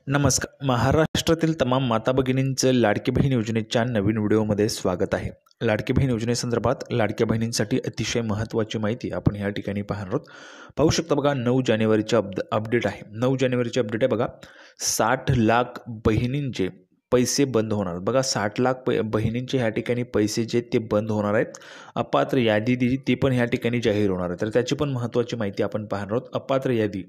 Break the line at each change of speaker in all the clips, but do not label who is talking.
नमस्कार. महाराष्ट्रातील तमाम माता भगिनींचं लाडकी बहीण योजनेच्या नवीन व्हिडिओमध्ये स्वागत आहे. लाडकी बहीण योजनेसंदर्भात लाडक्या बहिणींसाठी अतिशय महत्त्वाची माहिती आपण या ठिकाणी पाहणार आहोत. पाहू शकता बघा, 9 जानेवारीचे अपडेट आहे. 9 जानेवारीचे अपडेट आहे बघा. 60 लाख बहिणींचे पैसे बंद होणार. बघा, 60 लाख बहिणींचे ह्या ठिकाणी पैसे जे ते बंद होणार आहेत. अपात्र यादी दिली ती पण ह्या ठिकाणी जाहीर होणार आहे. तर त्याची पण महत्त्वाची माहिती आपण पाहणार आहोत. अपात्र यादी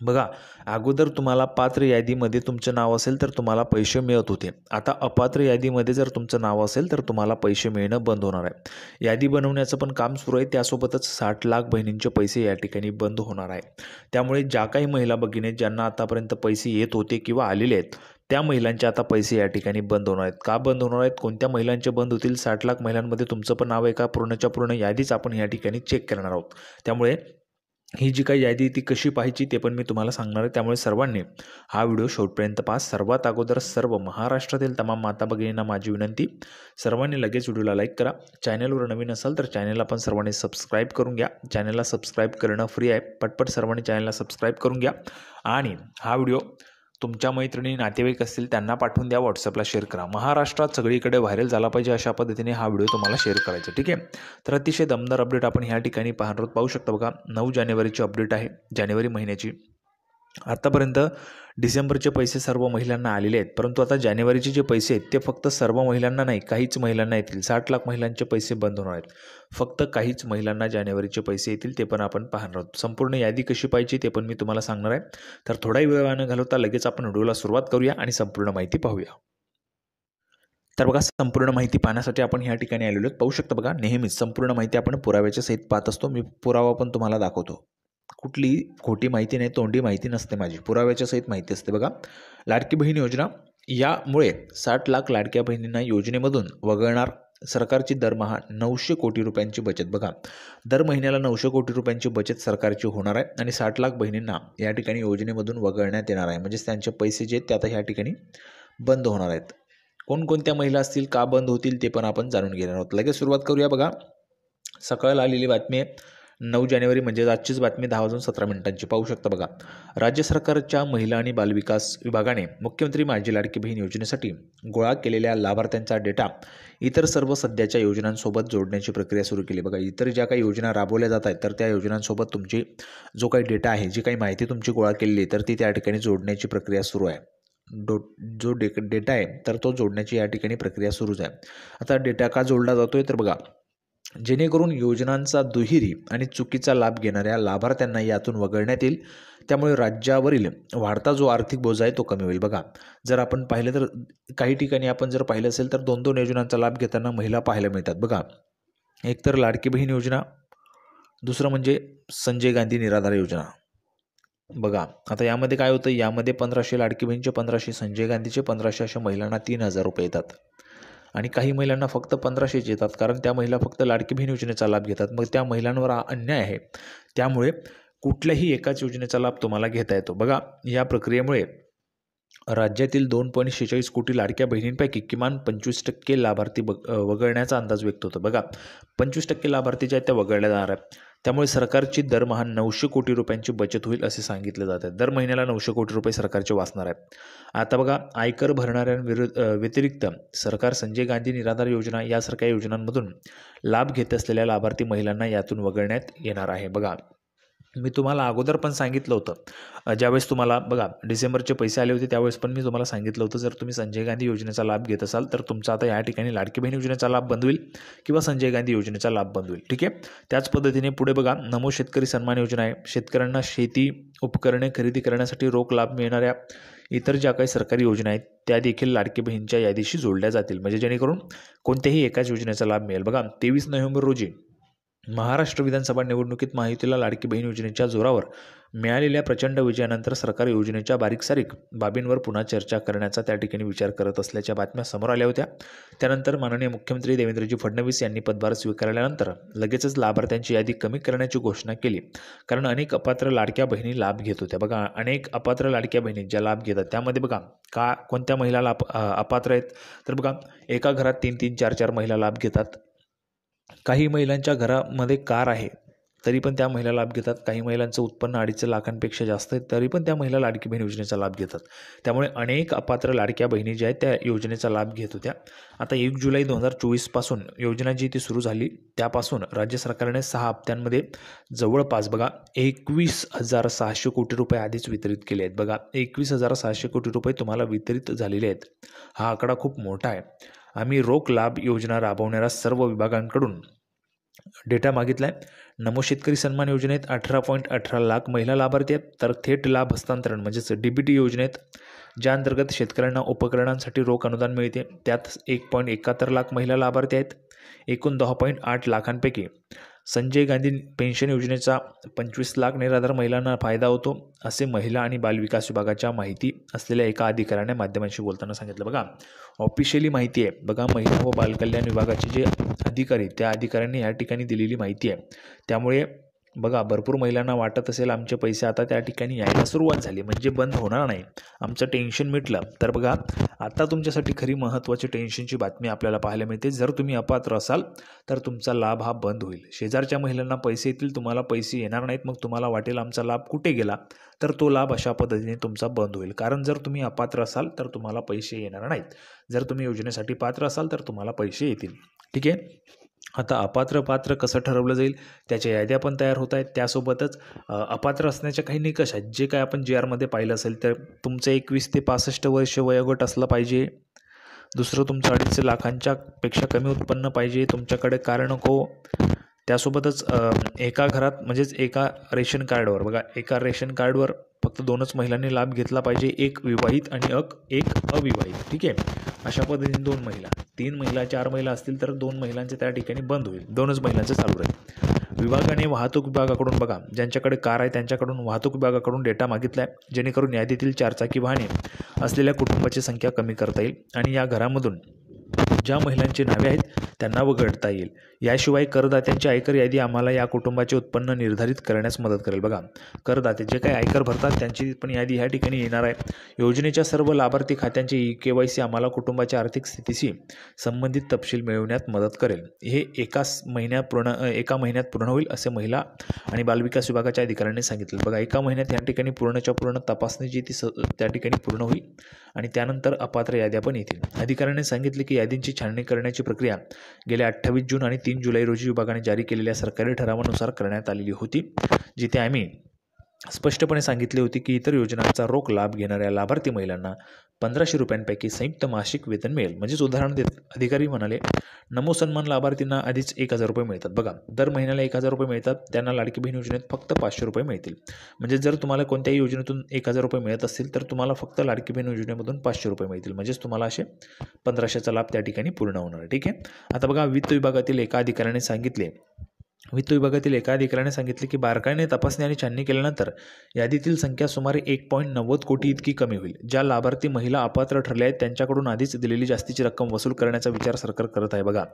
बघा, अगोदर तुम्हाला पात्र यादीमध्ये तुमचं नाव असेल तर तुम्हाला पैसे मिळत होते. आता अपात्र यादीमध्ये जर तुमचं नाव असेल तर तुम्हाला पैसे मिळणं बंद होणार आहे. यादी बनवण्याचं पण काम सुरू आहे. त्यासोबतच 60 लाख बहिणींचे पैसे या ठिकाणी बंद होणार आहे. त्यामुळे ज्या काही महिला भगिनी ज्यांना आतापर्यंत पैसे येत होते किंवा आलेले आहेत त्या महिलांचे आता पैसे या ठिकाणी बंद होणार आहेत. का बंद होणार आहेत, कोणत्या महिलांचे बंद होतील, 60 लाख महिलांमध्ये तुमचं पण नाव आहे का, पूर्णच्या पूर्ण यादीच आपण या ठिकाणी चेक करणार आहोत. त्यामुळे ही जी काही यादी ती कशी पाहायची ते पण मी तुम्हाला सांगणार आहे. त्यामुळे सर्वांनी हा व्हिडिओ शेवटपर्यंत पहा. सर्वात अगोदर सर्व महाराष्ट्रातील तमाम माता भगिनींना माझी विनंती, सर्वांनी लगेच व्हिडिओला लाईक करा. चॅनलवर नवीन असाल तर चॅनलला पण सर्वांनी सबस्क्राईब करून घ्या. चॅनलला सबस्क्राईब करणं फ्री आहे. पटपट सर्वांनी चॅनलला सबस्क्राईब करून घ्या आणि हा व्हिडिओ तुमच्या मैत्रिणी नातेवाईक असतील त्यांना पाठवून द्या. व्हॉट्सअपला शेअर करा. महाराष्ट्रात सगळीकडे व्हायरल झाला पाहिजे अशा पद्धतीने हा व्हिडिओ तुम्हाला शेअर करायचा, ठीक आहे. तर अतिशय दमदार अपडेट आपण ह्या ठिकाणी पाहणार आहोत. पाहू शकता बघा, 9 जानेवारीची अपडेट आहे. जानेवारी महिन्याची आतापर्यंत डिसेंबरचे पैसे सर्व महिलांना आलेले आहेत, परंतु आता जानेवारीचे जे पैसे आहेत ते फक्त सर्व महिलांना नाही, काहीच महिलांना येतील. 60 लाख महिलांचे पैसे बंद होणार आहेत. फक्त काहीच महिलांना जानेवारीचे पैसे येतील, ते पण आपण पाहणार आहोत. संपूर्ण यादी कशी पाहिजे ते पण मी तुम्हाला सांगणार आहे. तर थोडाही वेळ न घालवता लगेच आपण व्हिडिओला सुरुवात करूया आणि संपूर्ण माहिती पाहूया. तर बघा, संपूर्ण माहिती पाहण्यासाठी आपण ह्या ठिकाणी आलेलो आहोत. पाहू शकता बघा, नेहमीच संपूर्ण माहिती आपण पुराव्याच्या सहित पाहत असतो. मी पुरावा पण तुम्हाला दाखवतो. कुठली खोटी माहिती नाही, तोंडी माहिती नसते माझी, पुराव्याच्या सहित माहिती असते. बघा, लाडकी बहीण योजना यामुळे 60 लाख लाडक्या बहिणींना योजनेमधून वगळणार. सरकारची दरमहा 900 कोटी रुपयांची बचत. बघा, दर महिन्याला 900 कोटी रुपयांची बचत सरकारची होणार आहे आणि 60 लाख बहिणींना या ठिकाणी योजनेमधून वगळण्यात येणार आहे. म्हणजेच त्यांचे पैसे जे ते आता ह्या ठिकाणी बंद होणार आहेत. कोणकोणत्या महिला असतील, का बंद होतील ते पण आपण जाणून घेणार आहोत. लगेच सुरुवात करूया. बघा, सकाळला आलेली बातमी आहे, 9 जानेवारी म्हणजे आजचीच बातमी, 10:17 पाहू शकता बघा. राज्य सरकारच्या महिला आणि बालविकास विभागाने मुख्यमंत्री माझी लाडकी बहीण योजनेसाठी गोळा केलेल्या लाभार्थ्यांचा डेटा इतर सर्व सध्याच्या योजनांसोबत जोडण्याची प्रक्रिया सुरू केली. बघा, इतर ज्या काही योजना राबवल्या जात आहेत तर त्या योजनांसोबत तुमची जो काही डेटा आहे, जी काही माहिती तुमची गोळा केलेली आहे तर ती त्या ठिकाणी जोडण्याची प्रक्रिया सुरू आहे. जो डेटा आहे तर तो जोडण्याची या ठिकाणी प्रक्रिया सुरूच आहे. आता डेटा का जोडला जातोय तर बघा, जेणेकरून योजनांचा दुहेरी आणि चुकीचा लाभ घेणाऱ्या लाभार्थ्यांना यातून वगळण्यात येईल. त्यामुळे राज्यावरील वाढता जो आर्थिक बोजा आहे तो कमी होईल. बघा, जर आपण पाहिलं तर काही ठिकाणी आपण जर पाहिलं असेल तर 2-2 योजनांचा लाभ घेताना महिला पाहायला मिळतात. बघा, एक तर लाडकी बहीण योजना, दुसरं म्हणजे संजय गांधी निराधार योजना. बघा, आता यामध्ये काय होतं, यामध्ये 1500 लाडकी बहीणचे, 1500 संजय गांधीचे, 1500 अशा महिलांना 3000 रुपये येतात आणि काही महिलांना फक्त 1500 येतात, कारण त्या महिला फक्त लाडकी बहीण योजनेचा लाभ घेतात. मग त्या महिलांवर अन्याय आहे. त्यामुळे कुठल्याही एकाच योजनेचा लाभ तुम्हाला घेता येतो. बघा, या प्रक्रियेमुळे राज्यातील 2.46 कोटी लाडक्या बहिणींपैकी किमान 25% लाभार्थी वगळण्याचा अंदाज व्यक्त होतो. बघा, 25% लाभार्थी जे आहेत त्या वगळल्या जाणार आहेत. त्यामुळे सरकारची दरमहा 900 कोटी रुपयांची बचत होईल असे सांगितले जात आहे. दर महिन्याला 900 कोटी रुपये सरकारचे वाचणार आहेत. आता बघा, आयकर व्यतिरिक्त सरकार संजय गांधी निराधार योजना यासारख्या योजनांमधून लाभ घेत असलेल्या लाभार्थी महिलांना यातून वगळण्यात येणार आहे. बघा, मी तुम्हाला अगोदर पण सांगितलं होतं, ज्यावेळेस तुम्हाला बघा डिसेंबरचे पैसे आले होते त्यावेळेस पण मी तुम्हाला सांगितलं होतं, जर तुम्ही संजय गांधी योजनेचा लाभ घेत असाल तर तुमचा आता या ठिकाणी लाडकी बहीण योजनेचा लाभ बंद होईल किंवा संजय गांधी योजनेचा लाभ बंद होईल, ठीक आहे. त्याच पद्धतीने पुढे बघा, नमो शेतकरी सन्मान योजना आहे. शेतकऱ्यांना शेती उपकरणे खरेदी करण्यासाठी रोख लाभ मिळणाऱ्या इतर ज्या काही सरकारी योजना आहेत त्या देखील लाडकी बहीणच्या यादीशी जोडल्या जातील, म्हणजे जेणेकरून कोणत्याही एकाच योजनेचा लाभ मिळेल. बघा, 23 नोव्हेंबर रोजी महाराष्ट्र विधानसभा निवडणुकीत महायुतीला लाडकी बहीण योजनेच्या जोरावर मिळालेल्या प्रचंड विजयानंतर सरकार योजनेच्या बारीक-सारीक बाबींवर पुन्हा चर्चा करण्याचा त्या ठिकाणी विचार करत असल्याच्या बातम्या समोर आल्या होत्या. त्यानंतर माननीय मुख्यमंत्री देवेंद्रजी फडणवीस यांनी पदभार स्वीकारल्यानंतर लगेचच लाभार्थ्यांची यादी कमी करण्याची घोषणा केली, कारण अनेक अपात्र लाडक्या बहिणी लाभ घेत होत्या. बघा, अनेक अपात्र लाडक्या बहिणी ज्या लाभ घेतात त्यामध्ये बघा कोणत्या महिला अपात्र आहेत तर बघा, एका घरात 3-3, 4-4 महिला लाभ घेतात. काही महिलांच्या घरामध्ये कार आहे, तरी पण त्या महिला लाभ घेतात. काही महिलांचं उत्पन्न 2.5 लाखांपेक्षा जास्त आहे, तरी पण त्या महिला लाडकी बहीण योजनेचा लाभ घेतात. त्यामुळे अनेक अपात्र लाडक्या बहिणी ज्या आहेत त्या योजनेचा लाभ घेत होत्या. आता 1 जुलै 2024 पासून योजना जी ती सुरू झाली, त्यापासून राज्य सरकारने 6 हप्त्यांमध्ये जवळपास बघा 21,600 कोटी रुपये आधीच वितरित केले आहेत. बघा 21,600 कोटी रुपये तुम्हाला वितरित झालेले आहेत. हा आकडा खूप मोठा आहे. आम्ही रोख लाभ योजना राबवणाऱ्या सर्व विभागांकडून डेटा मागितला आहे. नमो शेतकरी सन्मान योजनेत 18.18 लाख महिला लाभार्थी आहेत. तर थेट लाभ हस्तांतरण म्हणजेच DBT योजनेत ज्या अंतर्गत शेतकऱ्यांना उपकरणांसाठी रोख अनुदान मिळते, त्यात 1.71 लाख महिला लाभार्थी आहेत. एकूण 10.8 लाखांपैकी संजय गांधी पेन्शन योजनेचा 25 लाख निराधार महिलांना फायदा होतो, असे महिला आणि बालविकास विभागाच्या माहिती असलेल्या एका अधिकाऱ्याने माध्यमांशी बोलताना सांगितलं. बघा ऑफिशियली माहिती आहे. बघा महिला व बालकल्याण विभागाचे जे अधिकारी, त्या अधिकाऱ्यांनी या ठिकाणी दिलेली माहिती आहे. त्यामुळे बघा भरपूर महिलांना वाटत असेल आमचे पैसे आता त्या ठिकाणी यायला सुरुवात झाली, म्हणजे बंद होणार नाही, आमचं टेन्शन मिटलं. तर बघा आता तुमच्यासाठी खरी महत्त्वाची टेन्शनची बातमी आपल्याला पाहायला मिळते. जर तुम्ही अपात्र असाल तर तुमचा लाभ हा बंद होईल. शेजारच्या महिलांना पैसे येतील, तुम्हाला पैसे येणार नाहीत. मग तुम्हाला वाटेल आमचा लाभ कुठे गेला, तर तो लाभ अशा पद्धतीने तुमचा बंद होईल. कारण जर तुम्ही अपात्र असाल तर तुम्हाला पैसे येणार नाहीत. जर तुम्ही योजनेसाठी पात्र असाल तर तुम्हाला पैसे येतील. ठीक आहे. आता अपात्र पात्र कसं ठरवलं जाईल, त्याच्या याद्या पण तयार होत आहेत. त्यासोबतच अपात्र असण्याच्या काही निकष आहेत, जे काय आपण JR मध्ये पाहिलं असेल. तर तुमचं 21 ते 65 वर्ष वयोगट असलं पाहिजे. दुसरं तुमचं 2.5 लाखांच्या पेक्षा कमी उत्पन्न पाहिजे. तुमच्याकडे कार नको. त्यासोबतच एका घरात म्हणजेच एका रेशन कार्डवर, बघा एका रेशन कार्डवर फक्त 2च महिलांनी लाभ घेतला पाहिजे. एक विवाहित आणि एक अविवाहित. ठीक आहे. अशा पद्धतीने 2 महिला, 3 महिला, 4 महिला असतील तर 2 महिलांचे त्या ठिकाणी बंद होईल. 2च महिलांचं चालू राहील. विभागाने वाहतूक विभागाकडून बघा ज्यांच्याकडे कार आहे त्यांच्याकडून वाहतूक विभागाकडून डेटा मागितला आहे, जेणेकरून यादीतील 4चाकी वाहने असलेल्या कुटुंबाची संख्या कमी करता येईल आणि या घरामधून ज्या महिलांची नावे आहेत त्यांना वगळता येईल. याशिवाय करदात्यांची आयकर यादी आम्हाला या कुटुंबाचे उत्पन्न निर्धारित करण्यास मदत करेल. बघा करदाते जे काही आयकर भरतात त्यांची पण यादी ह्या ठिकाणी येणार आहे. योजनेच्या सर्व लाभार्थी खात्यांची KYC आम्हाला कुटुंबाच्या आर्थिक स्थितीशी संबंधित तपशील मिळवण्यात मदत करेल. हे एका महिन्यात पूर्ण होईल असे महिला आणि बालविकास विभागाच्या अधिकाऱ्यांनी सांगितले. बघा एका महिन्यात या ठिकाणी पूर्णच्या पूर्ण तपासणी जी ती त्या ठिकाणी पूर्ण होईल आणि त्यानंतर अपात्र याद्या पण येतील. अधिकाऱ्यांनी सांगितले की यादींची छाननी करण्याची प्रक्रिया गेल्या 28 जून आणि 3 जुलै रोजी विभागाने जारी केलेल्या सरकारी ठरावानुसार करण्यात आलेली होती, जिथे आम्ही स्पष्टपणे सांगितले होते की इतर योजनांचा रोख लाभ घेणाऱ्या लाभार्थी महिलांना 1500 रुपयांपैकी संयुक्त मासिक वेतन मिळेल. म्हणजेच उदाहरण देत अधिकारी म्हणाले, नमो सन्मान लाभार्थींना आधीच 1000 रुपये मिळतात. बघा दर महिन्याला 1000 रुपये मिळतात. त्यांना लाडकी बहीण योजनेत फक्त 500 रुपये मिळतील. म्हणजे जर तुम्हाला कोणत्याही योजनेतून 1000 रुपये मिळत असतील तर तुम्हाला फक्त लाडकी बहीण योजनेमधून 500 रुपये मिळतील. म्हणजेच तुम्हाला असे 1500चा लाभ त्या ठिकाणी पूर्ण होणार. ठीक आहे. आता बघा वित्त विभागातील एका अधिकाऱ्याने सांगितले की बारकाईने तपासणी आणि छाननी केल्यानंतर यादीतील संख्या सुमारे 1.90 कोटी इतकी कमी होईल. ज्या लाभार्थी महिला अपात्र ठरल्या आहेत त्यांच्याकडून आधीच दिलेली जास्तीची रक्कम वसूल करण्याचा विचार सरकार करत आहे. बघा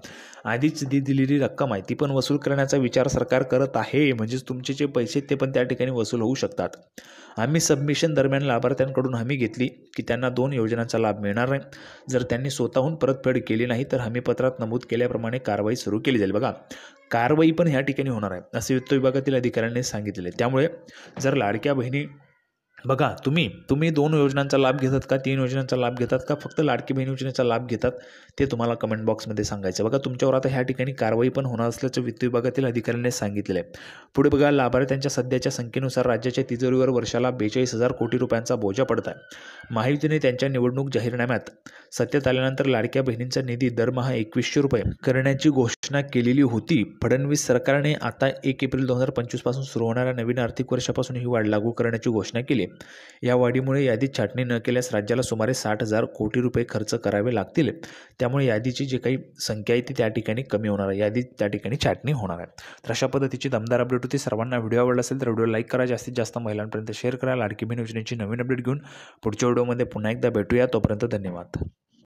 आधीच दिलेली रक्कम आहे ती पण वसूल करण्याचा विचार सरकार करत आहे. म्हणजेच तुमचे जे पैसे ते पण त्या ठिकाणी वसूल होऊ शकतात. आम्ही सबमिशन दरम्यान लाभार्थ्यांकडून हमी घेतली की त्यांना 2 योजनांचा लाभ मिळणार नाही. जर त्यांनी स्वतःहून परतफेड केली नाही तर हमीपत्रात नमूद केल्याप्रमाणे कारवाई सुरू केली जाईल. बघा कारवाई पण ह्या ठिकाणी होणार आहे असे वित्त विभागातील अधिकाऱ्यांनी सांगितले. त्यामुळे जर लाडक्या बहिणी बघा तुम्ही 2 योजनांचा लाभ घेतात का, 3 योजनांचा लाभ घेतात का, फक्त लाडकी बहीण योजनेचा लाभ घेतात, ते तुम्हाला कमेंट बॉक्समध्ये सांगायचं. बघा तुमच्यावर आता ह्या ठिकाणी कारवाई पण होणार असल्याचं वित्त विभागातील अधिकाऱ्यांनी सांगितलेलं आहे. पुढे बघा लाभार्थ्यांच्या सध्याच्या संख्येनुसार राज्याच्या तिजोरीवर वर्षाला 42,000 कोटी रुपयांचा बोजा पडत आहे. महायुतीने त्यांच्या निवडणूक जाहीरनाम्यात सत्तेत आल्यानंतर लाडक्या बहिणींचा निधी दरमहा 2100 रुपये करण्याची घोषणा केलेली होती. फडणवीस सरकारने आता 1 एप्रिल 2025 पासून सुरू होणाऱ्या नवीन आर्थिक वर्षापासून ही वाढ लागू करण्याची घोषणा केली. या वाढीमुळे यादीत छाटणी न केल्यास राज्याला सुमारे 60,000 कोटी रुपये खर्च करावे लागतील. त्यामुळे यादीची जी काही संख्या आहे ती त्या ठिकाणी कमी होणार आहे. यादीत त्या ठिकाणी छाटणी होणार आहे. तर अशा पद्धतीची दमदार अपडेट होती. सर्वांना व्हिडिओ आवडला असेल तर व्हिडिओ लाईक करा, जास्तीत जास्त महिलांपर्यंत शेअर करा. लाडकी बहीण योजनेची नवीन अपडेट घेऊन पुढच्या व्हिडिओमध्ये पुन्हा एकदा भेटूया. तोपर्यंत धन्यवाद.